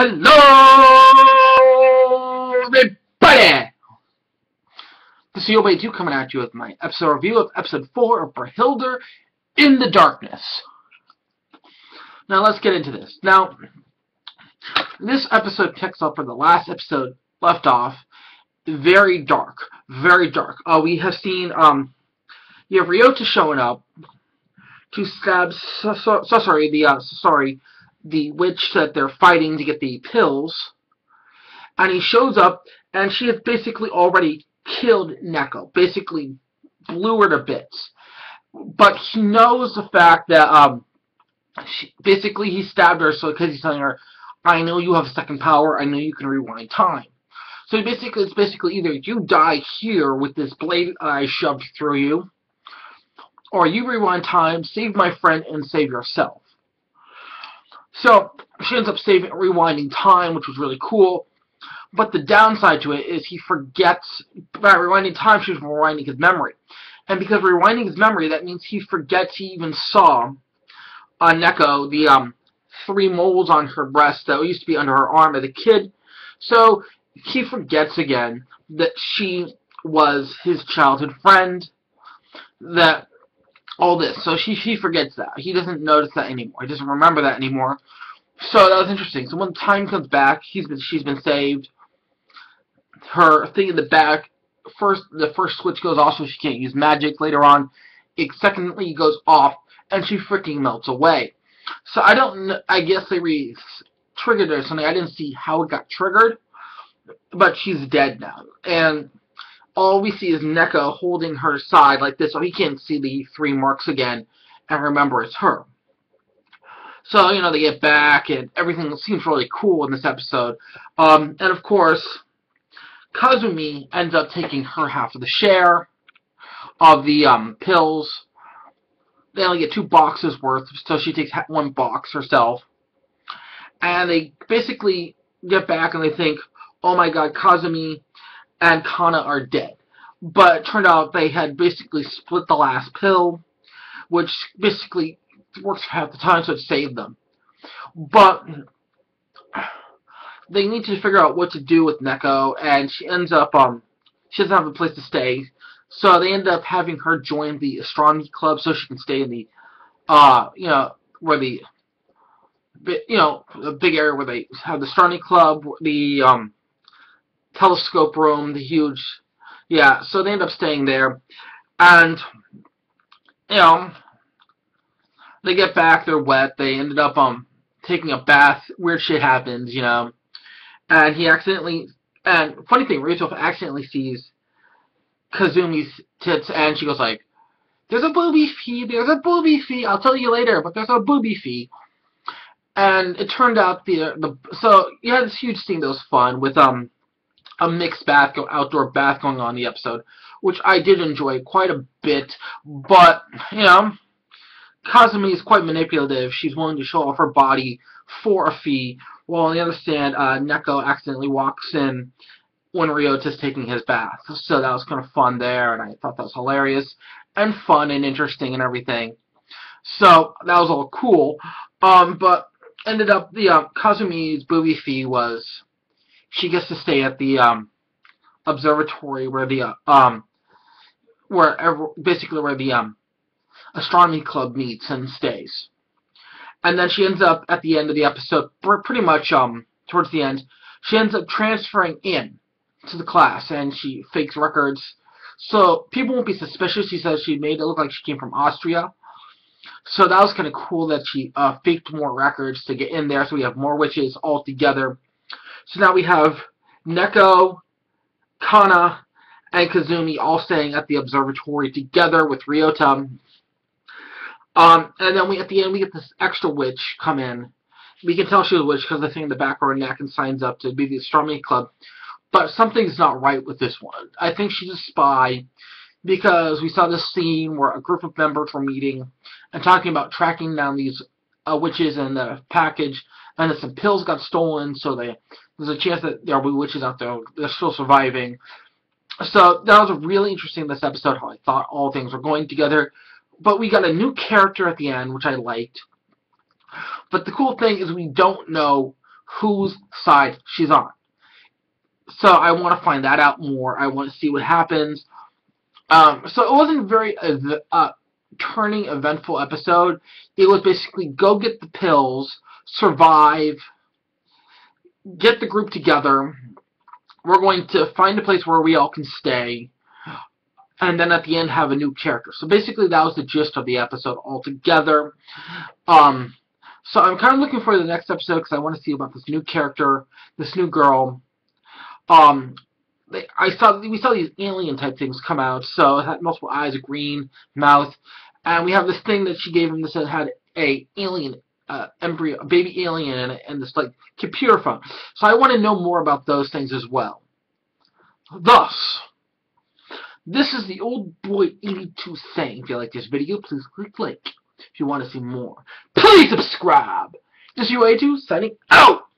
Hello, everybody! This is Obey2 coming at you with my episode review of episode 4 of Brynhildr in the Darkness. Now, let's get into this. Now, this episode picks up where the last episode left off. Very dark. Very dark. We have seen, you have Ryota showing up to stab, the witch that they're fighting to get the pills. And he shows up, and she has basically already killed Neko. Basically blew her to bits. But he knows the fact that, basically he stabbed her because he's telling her, I know you have second power, I know you can rewind time. So it's basically either you die here with this blade I shoved through you, or you rewind time, save my friend, and save yourself. So she ends up rewinding time, which was really cool. But the downside to it is he forgets, by rewinding time, she's rewinding his memory. And because rewinding his memory, that means he forgets he even saw Neko, the 3 moles on her breast that used to be under her arm as a kid. So he forgets again that she was his childhood friend, that all this. So he forgets that. He doesn't notice that anymore. He doesn't remember that anymore. So that was interesting. So when time comes back, she's been saved. Her thing in the back, the first switch goes off, so she can't use magic. Later on, it secondly goes off, and she freaking melts away. So I guess they triggered her or something. I didn't see how it got triggered, but she's dead now. And all we see is Neko holding her side like this, so he can't see the 3 marks again and remember it's her. So, you know, they get back, and everything seems really cool in this episode. And, of course, Kazumi ends up taking her half of the share of the pills. They only get 2 boxes worth, so she takes 1 box herself. And they basically get back, and they think, oh my god, Kazumi and Kana are dead. But it turned out they had basically split the last pill, which basically works for half the time, so it saved them. But they need to figure out what to do with Neko, and she ends up, she doesn't have a place to stay, so they end up having her join the astronomy club so she can stay in the, where the, the big area where they have the astronomy club, the, telescope room, the huge, so they end up staying there, and, they get back, they're wet, they ended up, taking a bath, weird shit happens, and he accidentally, and funny thing, Rachel accidentally sees Kazumi's tits, and she goes like, there's a booby fee, I'll tell you later, but there's a booby fee. And it turned out so you had this huge scene that was fun with, a mixed outdoor bath going on in the episode, which I did enjoy quite a bit, but, Kazumi is quite manipulative. She's willing to show off her body for a fee, while on the other hand, Neko accidentally walks in when Ryota's taking his bath. So that was kind of fun there, and I thought that was hilarious and fun and interesting and everything. So that was all cool. But ended up Kazumi's booby fee was she gets to stay at the observatory where the where the astronomy club meets and stays. And then she ends up at the end of the episode, pretty much towards the end, she ends up transferring in to the class, and she fakes records so people won't be suspicious. She says she made it look like she came from Austria. So that was kind of cool that she faked more records to get in there, so we have more witches all together. So now we have Neko, Kana, and Kazumi all staying at the observatory together with Ryota. And then at the end we get this extra witch come in. We can tell she's a witch because the thing in the back of her neck and signs up to be the astronomy club. But something's not right with this one. I think she's a spy because we saw this scene where a group of members were meeting and talking about tracking down these witches in the package, and then some pills got stolen, so there's a chance that there will be witches out there. They're still surviving. So that was really interesting this episode, how I thought all things were going together. But we got a new character at the end, which I liked. But the cool thing is we don't know whose side she's on. So I want to find that out more. I want to see what happens. So it wasn't a very turning, eventful episode. It was basically go get the pills, survive, get the group together. We're going to find a place where we all can stay, and then at the end have a new character. So basically that was the gist of the episode altogether. So I'm kind of looking for the next episode because I want to see about this new character, this new girl. We saw these alien type things come out. So it had multiple eyes, a green mouth, and we have this thing that she gave him that had a alien embryo, a baby alien in it, and this like computer phone. So I want to know more about those things as well. Thus, this is the Old Boy 82 saying. If you like this video, please click like. If you want to see more, please subscribe. This is you 82 signing out.